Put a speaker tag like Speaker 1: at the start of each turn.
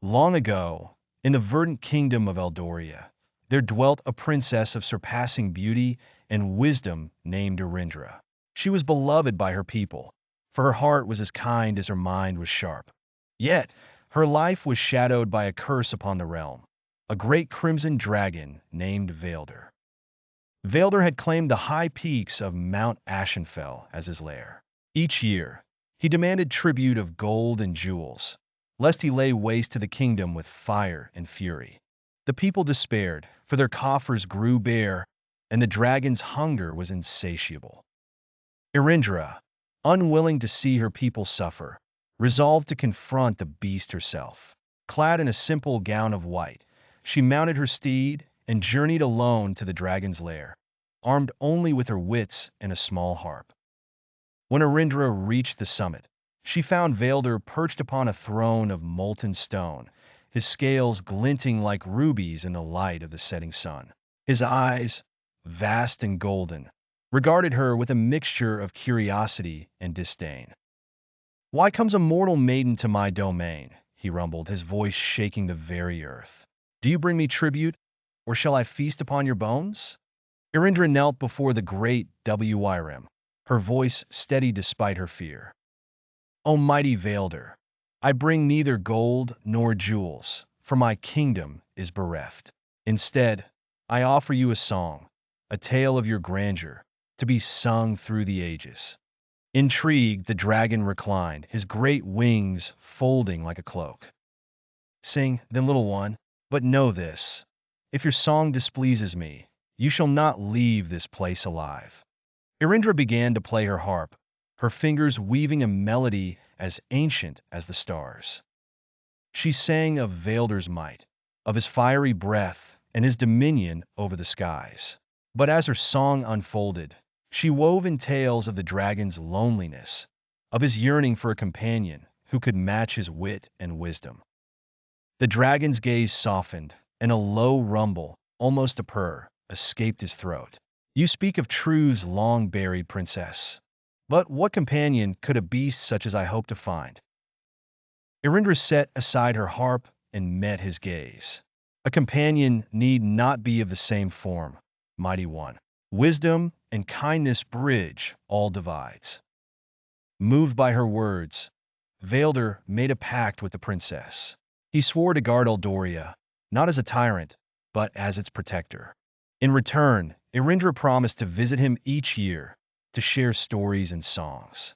Speaker 1: Long ago, in the verdant kingdom of Eldoria, there dwelt a princess of surpassing beauty and wisdom named Eryndra. She was beloved by her people, for her heart was as kind as her mind was sharp. Yet, her life was shadowed by a curse upon the realm, a great crimson dragon named Veyldor. Veyldor had claimed the high peaks of Mount Ashenfell as his lair. Each year, he demanded tribute of gold and jewels, lest he lay waste to the kingdom with fire and fury. The people despaired, for their coffers grew bare, and the dragon's hunger was insatiable. Eryndra, unwilling to see her people suffer, resolved to confront the beast herself. Clad in a simple gown of white, she mounted her steed and journeyed alone to the dragon's lair, armed only with her wits and a small harp. When Eryndra reached the summit, she found Veyldor perched upon a throne of molten stone, his scales glinting like rubies in the light of the setting sun. His eyes, vast and golden, regarded her with a mixture of curiosity and disdain. "Why comes a mortal maiden to my domain?" he rumbled, his voice shaking the very earth. "Do you bring me tribute, or shall I feast upon your bones?" Eryndra knelt before the great Wyrm, her voice steady despite her fear. "O mighty Veyldor, I bring neither gold nor jewels, for my kingdom is bereft. Instead, I offer you a song, a tale of your grandeur, to be sung through the ages." Intrigued, the dragon reclined, his great wings folding like a cloak. "Sing, then, little one, but know this: if your song displeases me, you shall not leave this place alive." Eryndra began to play her harp, her fingers weaving a melody as ancient as the stars. She sang of Veyldor's might, of his fiery breath, and his dominion over the skies. But as her song unfolded, she wove in tales of the dragon's loneliness, of his yearning for a companion who could match his wit and wisdom. The dragon's gaze softened, and a low rumble, almost a purr, escaped his throat. "You speak of truths long buried, princess. But what companion could a beast such as I hope to find?" Eryndra set aside her harp and met his gaze. "A companion need not be of the same form, mighty one. Wisdom and kindness bridge all divides." Moved by her words, Veyldor made a pact with the princess. He swore to guard Eldoria, not as a tyrant, but as its protector. In return, Eryndra promised to visit him each year, to share stories and songs.